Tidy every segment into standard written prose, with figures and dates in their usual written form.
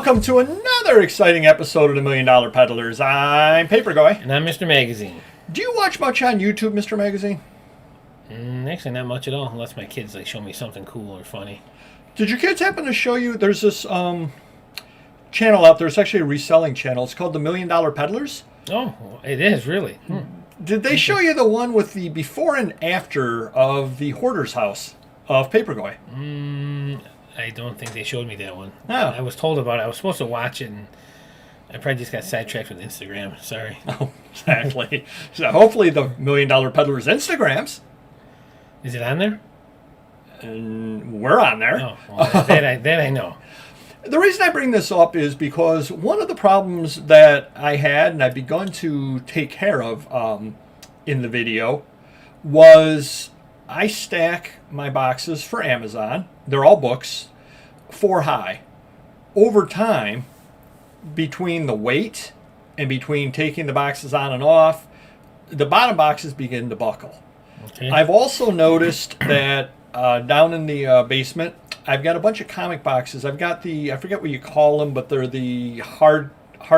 welcome to another exciting episode of the $1 Million Peddlers. I'm Paperboy. And I'm Mr. Magazine. Do you watch much on YouTube, Mr. Magazine? Actually, not much at all, unless my kids show me something cool or funny. Did your kids happen to show you, there's this channel out there, it's actually a reselling channel, it's called the $1 Million Peddlers? Oh, it is, really? Did they show you the one with the before and after of the hoarder's house of Paperboy? I don't think they showed me that one. Oh. I was told about it. I was supposed to watch it, and I probably just got sidetracked with Instagram. Sorry. Oh, exactly. So hopefully the $1 Million Peddlers Instagrams. Is it on there? And we're on there. Oh, well, that I know. The reason I bring this up is because one of the problems that I had and I've begun to take care of in the video was I stack my boxes for Amazon. They're all books, 4 high. Over time, between the weight and between taking the boxes on and off, the bottom boxes begin to buckle. Okay. I've also noticed that down in the basement, I've got a bunch of comic boxes. I've got I forget what you call them, but they're the hard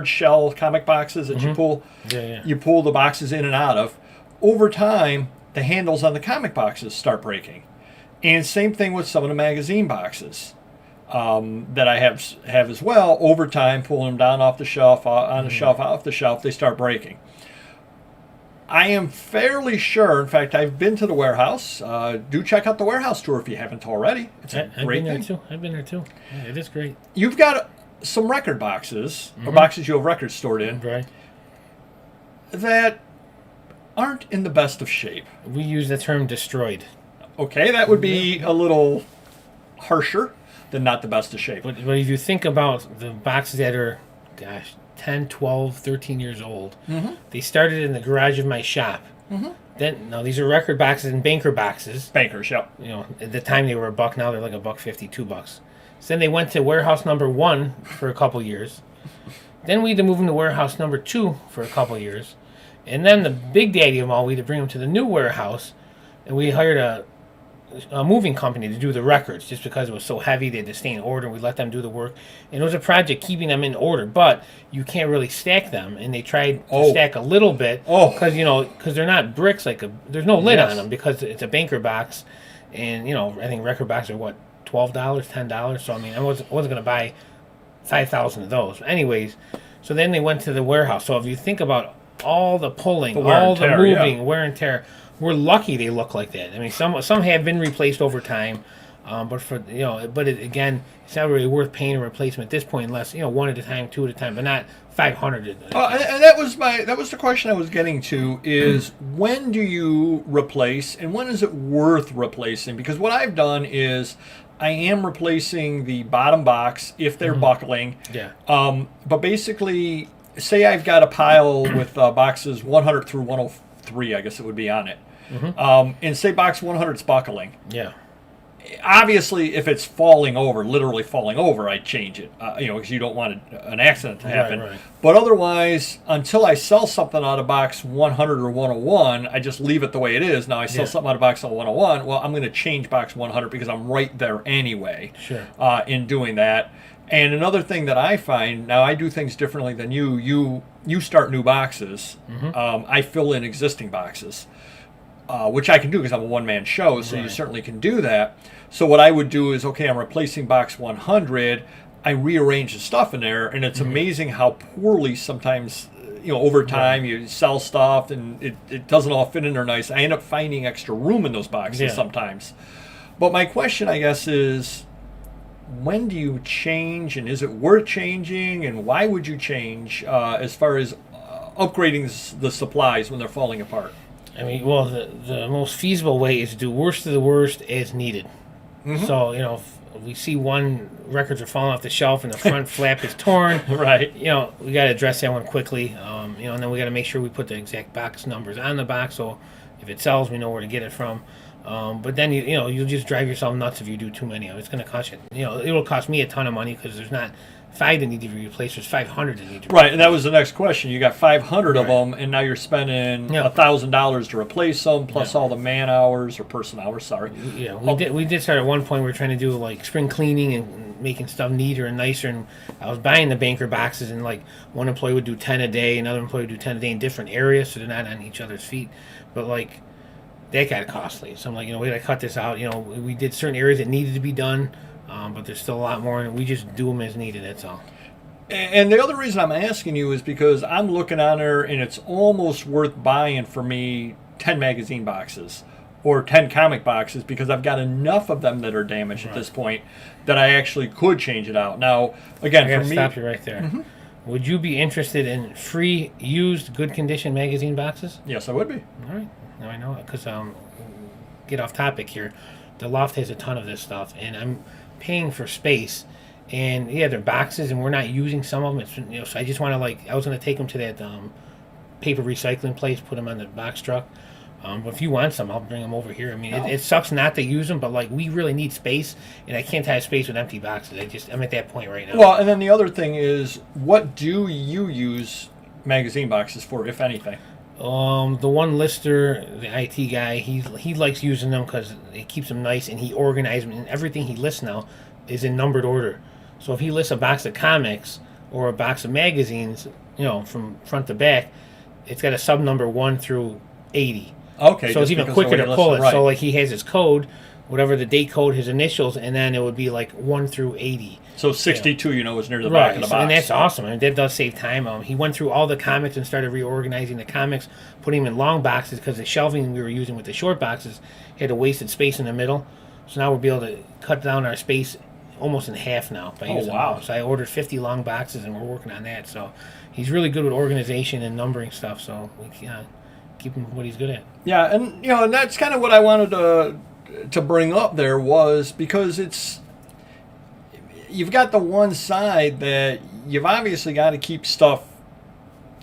shell comic boxes that you pull. Yeah. You pull the boxes in and out of. Over time, the handles on the comic boxes start breaking. And same thing with some of the magazine boxes that I have as well. Over time, pulling them down off the shelf, on the shelf, off the shelf, they start breaking. I am fairly sure, in fact, I've been to the warehouse. Do check out the warehouse tour if you haven't already. It's a great thing. I've been there too. Yeah, it is great. You've got some record boxes, or boxes you have records stored in, Right. that aren't in the best of shape. We use the term destroyed. Okay, that would be a little harsher than not the best of shape. But if you think about the boxes that are, 10, 12, 13 years old, they started in the garage of my shop. Then, now these are record boxes and banker boxes. Bankers, yep. You know, at the time they were $1. Now they're like $1.50, $2. So then they went to warehouse number 1 for a couple years. Then we had to move them to warehouse number 2 for a couple years. And then the big daddy of them all, we had to bring them to the new warehouse. And we hired a moving company to do the records just because it was so heavy. They had to stay in order, and we let them do the work. And it was a project keeping them in order, but you can't really stack them. And they tried to stack a little bit because they're not bricks. There's no lid on them because it's a banker box. And, I think record boxes are, what, $12, $10? So, I wasn't going to buy 5,000 of those. Anyways, so then they went to the warehouse. So if you think about all the pulling, all the moving, wear and tear, we're lucky they look like that. Some have been replaced over time, but again, it's not really worth paying a replacement at this point unless 1 at a time, 2 at a time, but not 500. And that was the question I was getting to is when do you replace and when is it worth replacing? Because what I've done is I am replacing the bottom box if they're buckling. Yeah. But basically, say I've got a pile with boxes 100 through 103, I guess it would be on it. And say box 100's buckling. Yeah. Obviously, if it's falling over, literally falling over, I'd change it, because you don't want an accident to happen. Right. But otherwise, until I sell something out of box 100 or 101, I just leave it the way it is. Now, I sell something out of box 101, well, I'm going to change box 100 because I'm right there anyway. Sure. In doing that. And another thing that I find, now I do things differently than you. You start new boxes. I fill in existing boxes. Which I can do because I'm a one-man show, so you certainly can do that. So what I would do is, okay, I'm replacing box 100. I rearrange the stuff in there, and it's amazing how poorly sometimes, over time you sell stuff and it doesn't all fit in there nice. I end up finding extra room in those boxes sometimes. But my question, I guess, is when do you change, and is it worth changing, and why would you change as far as upgrading the supplies when they're falling apart? The most feasible way is to do worst of the worst as needed. So, if we see records are falling off the shelf and the front flap is torn, right? We got to address that one quickly. And then we got to make sure we put the exact box numbers on the box so if it sells, we know where to get it from. But then, you'll just drive yourself nuts if you do too many of it. It's going to cost you, it'll cost me a ton of money because there's not 5 that need to be replaced. There's 500 that need to be replaced. Right, and that was the next question. You got 500 of them, and now you're spending $1,000 to replace them, plus all the man hours or person hours. Sorry. Yeah, we did start at one point. We were trying to do like spring cleaning and making stuff neater and nicer. And I was buying the banker boxes, and like one employee would do 10 a day, another employee would do 10 a day in different areas, so they're not on each other's feet. But like that got costly. So I'm like, we got to cut this out. We did certain areas that needed to be done, but there's still a lot more, and we just do them as needed. That's all. And the other reason I'm asking you is because I'm looking on there, and it's almost worth buying for me 10 magazine boxes or 10 comic boxes, because I've got enough of them that are damaged at this point that I actually could change it out. Now, again, I gotta for me, stop you right there. Mm-hmm. Would you be interested in free, used, good condition magazine boxes? Yes, I would be. All right. Now I know it, because get off topic here. The loft has a ton of this stuff, and I'm paying for space. And yeah, they're boxes, and we're not using some of them. It's, so I just want to I was going to take them to that paper recycling place, put them on the box truck. But if you want some, I'll bring them over here. I mean, it sucks not to use them, but we really need space, and I can't have space with empty boxes. I'm at that point right now. Well, and then the other thing is, what do you use magazine boxes for, if anything? The one lister, the IT guy, he likes using them because it keeps them nice, and he organizes them, and everything he lists now is in numbered order. So if he lists a box of comics or a box of magazines, from front to back, it's got a sub number 1 through 80. Okay. So it's even quicker to pull it. Right. So he has his code, whatever the date code, his initials, and then it would be 1 through 80. So 62, is near the back of the box. And that's awesome. I mean, that does save time. He went through all the comics and started reorganizing the comics, putting them in long boxes, because the shelving we were using with the short boxes had a wasted space in the middle. So now we'll be able to cut down our space almost in half now by using them. So I ordered 50 long boxes, and we're working on that. So he's really good with organization and numbering stuff. So we keep him what he's good at. Yeah, and and that's kind of what I wanted to bring up there, was because you've got the one side that you've obviously got to keep stuff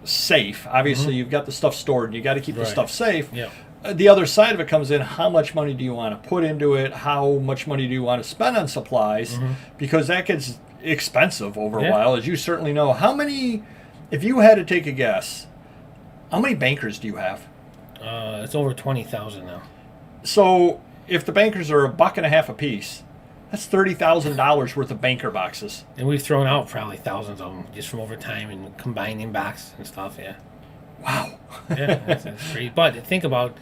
safe. Obviously, you've got the stuff stored, and you got to keep the stuff safe. Yeah. The other side of it comes in, how much money do you want to put into it? How much money do you want to spend on supplies? Because that gets expensive over a while, as you certainly know. How many, if you had to take a guess, how many bankers do you have? It's over 20,000 now. So if the bankers are $1.50 a piece, that's $30,000 worth of banker boxes. And we've thrown out probably thousands of them just from over time and combining boxes and stuff, Wow. Yeah, that's great. But think about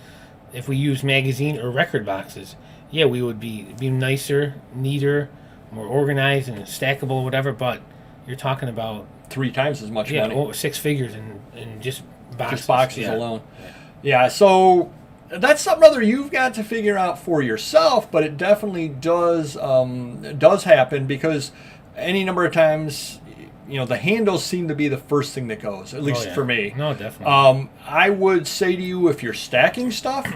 if we use magazine or record boxes. Yeah, we would be nicer, neater, more organized and stackable, whatever. But you're talking about 3 times as much money. Yeah, 6 figures in just boxes. Just boxes alone. Yeah. So that's something other you've got to figure out for yourself. But it definitely does happen, because any number of times, the handles seem to be the first thing that goes, at least for me. No, definitely. I would say to you, if you're stacking stuff,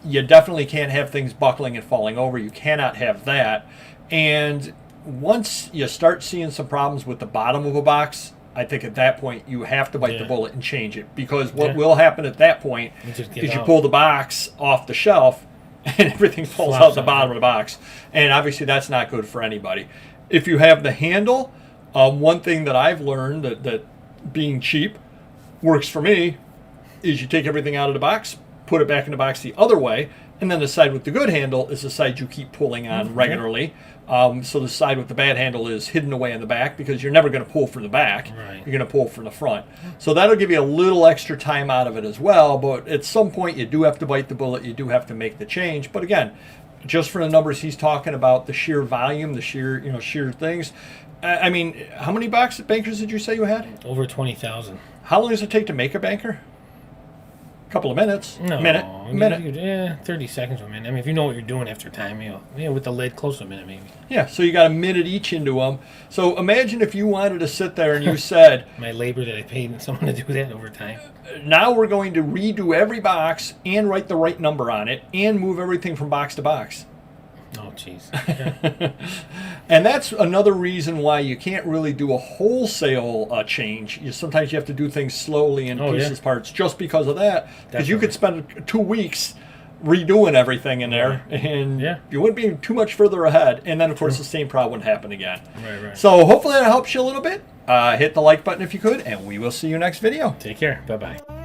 you definitely can't have things buckling and falling over. You cannot have that. And once you start seeing some problems with the bottom of a box, I think at that point you have to bite the bullet and change it. Because what will happen at that point is you pull the box off the shelf and everything falls out the bottom of the box. And obviously that's not good for anybody. If you have the handle, one thing that I've learned that being cheap works for me is you take everything out of the box, put it back in the box the other way, and then the side with the good handle is the side you keep pulling on regularly. So the side with the bad handle is hidden away in the back, because you're never going to pull from the back. Right. You're going to pull from the front. So that'll give you a little extra time out of it as well. But at some point, you do have to bite the bullet. You do have to make the change. But again, just for the numbers he's talking about, the sheer volume, the sheer things. I mean, how many bankers did you say you had? Over 20,000. How long does it take to make a banker? A couple of minutes. No, minute. 30 seconds or a minute. I mean, if you know what you're doing after time, with the lid, close to a minute maybe. Yeah, so you got a minute each into them. So imagine if you wanted to sit there and you said, my labor that I paid someone to do that over time. Now we're going to redo every box and write the right number on it and move everything from box to box. Oh, jeez. Yeah. And that's another reason why you can't really do a wholesale change. Sometimes you have to do things slowly in pieces, parts, just because of that. Because you could spend 2 weeks redoing everything in there, and you wouldn't be too much further ahead. And then, of course, the same problem would happen again. Right. So hopefully that helps you a little bit. Hit the like button if you could, and we will see you next video. Take care. Bye-bye.